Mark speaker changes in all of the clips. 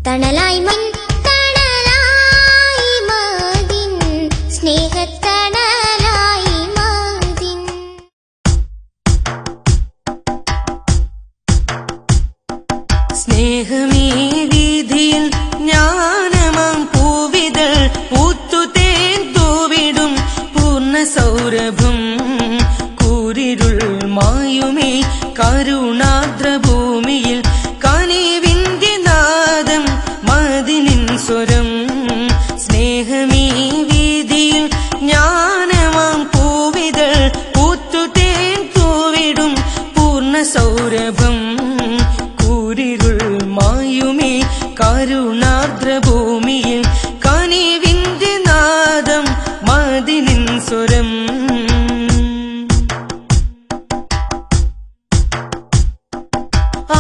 Speaker 1: തണലായി മതിൻ സ്നേഹത്തണലായി മതിൻ.
Speaker 2: സ്നേഹമീ വീതിയിൽ ജ്ഞാനമാം പൂവിതൾ പൂത്തുതേൻ തൂവിടും പൂർണ്ണ സൗരഭം കൂരിരുൾ മായുമേ കരുണാദ്രഭൂമിയിൽ കനിവിന്റെ നാദം മദിനിൻ സ്വരം. സ്നേഹമീ വീതിയിൽ ജ്ഞാനമാം പൂവിതൾ പൂത്തുതേൻ തൂവിടും പൂർണ്ണ സൗരഭം കൂരിരുൾ മായുമേ കരുണാദ്രഭൂമിയിൽ കനിവിന്റെ നാദം മദിനിൻ സ്വരം.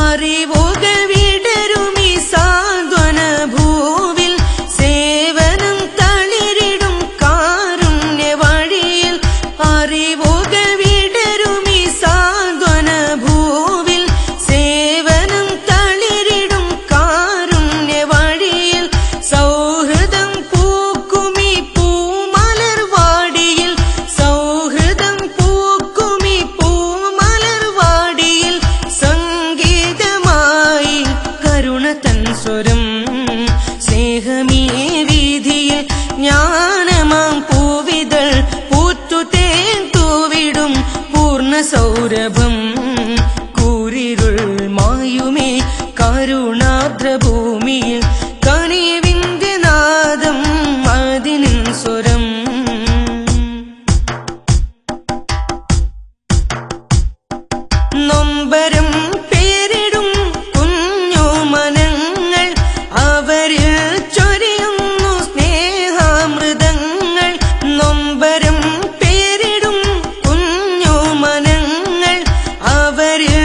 Speaker 2: അറിവുകൾ വിടരുമീ സാന്ത്വന ഭൂവിൽ സേവനം തളിരിടും കാരുണ്യ വഴിയിൽ. അറിവുകൾ വിടരുമീ സാന്ത്വന ഭൂവിൽ സേവനം തളിരിടും കാരുണ്യ വഴിയിൽ. സൗഹൃദം പൂക്കുമീ പൂമലർവാടിയിൽ സൗഹൃദം പൂക്കുമീ പൂമലർവാടിയിൽ സംഗീതമായി കരുണതൻ സ്വരം. സ്നേഹമീ വീതിയിൽ ജ്ഞാനമാം പൂവിതൾ പൂത്തുതേൻ തൂവിടും പൂർണ്ണ സൗരഭം കൂരിരുൾ മായുമേ കരുണാദ്രഭൂമിയിൽ കനിവിന്റെ നാദം മദിനിൻ സ്വരം. നൊമ്പരം പേരിടും കുഞ്ഞു മനങ്ങൾ അവരിൽ ചൊരിയുന്നു സ്നേഹാമൃതങ്ങൾ. നൊമ്പരം പേരിടും കുഞ്ഞു മനങ്ങൾ അവരിൽ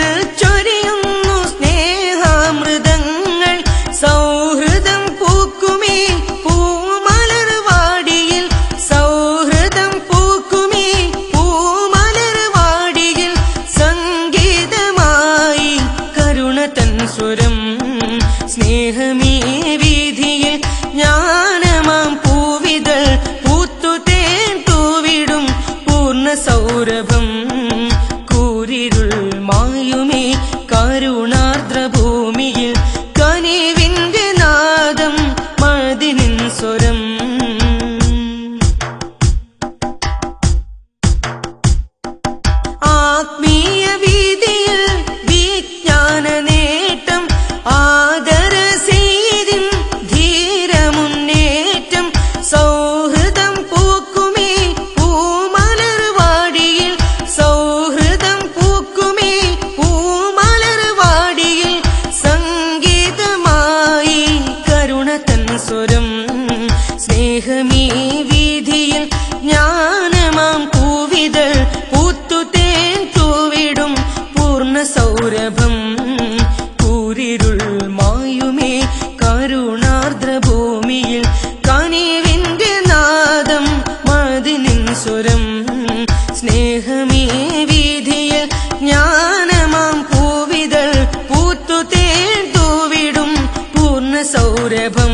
Speaker 2: ചൊരിയുന്നു സ്നേഹാമൃതങ്ങൾ. സൗഹൃദം പൂക്കുമേ പൂമലർവാടിയിൽ സൗഹൃദം പൂക്കുമേ പൂമലർവാടിയിൽ സംഗീതമായി കരുണതൻ സ്വരം. സ്നേഹമീ വീതിയിൽ ജ്ഞാനമാം പൂവിതൾ പൂത്തുതേൻ തൂവിടും പൂർണ്ണ സൗരഭം കൂരിരുൾ മായുമേ കരുണാർദ്രഭൂമിയിൽ കനിവിന്റെ നാദം മദിനിൻ സ്വരം. ആത്മീയ വീതിയിൽ വിജ്ഞാന നേട്ടം ആദരസീരിൻ ധീരമുന്നേറ്റം. സൗഹൃദം പൂക്കുമേ പൂമലർവാടിയിൽ സൗഹൃദം പൂക്കുമേ പൂമലർവാടിയിൽ സംഗീതമായി കരുണതൻ സ്വരം. സ്നേഹമീ വീതിയിൽ ജ്ഞാനമാം പൂവിതൾ പൂത്തുതേൻ തൂവിടും പൂർണ്ണ സൗരഭം കൂരിരുൾ മായുമേ കരുണാർദ്രഭൂമിയിൽ കനിവിന്റെ നാദം മദിനിൻ സ്വരം. സ്നേഹമീ വീതിയിൽ ജ്ഞാനമാം പൂവിതൾ പൂത്തുതേൻ തൂവിടും പൂർണ്ണ സൗരഭം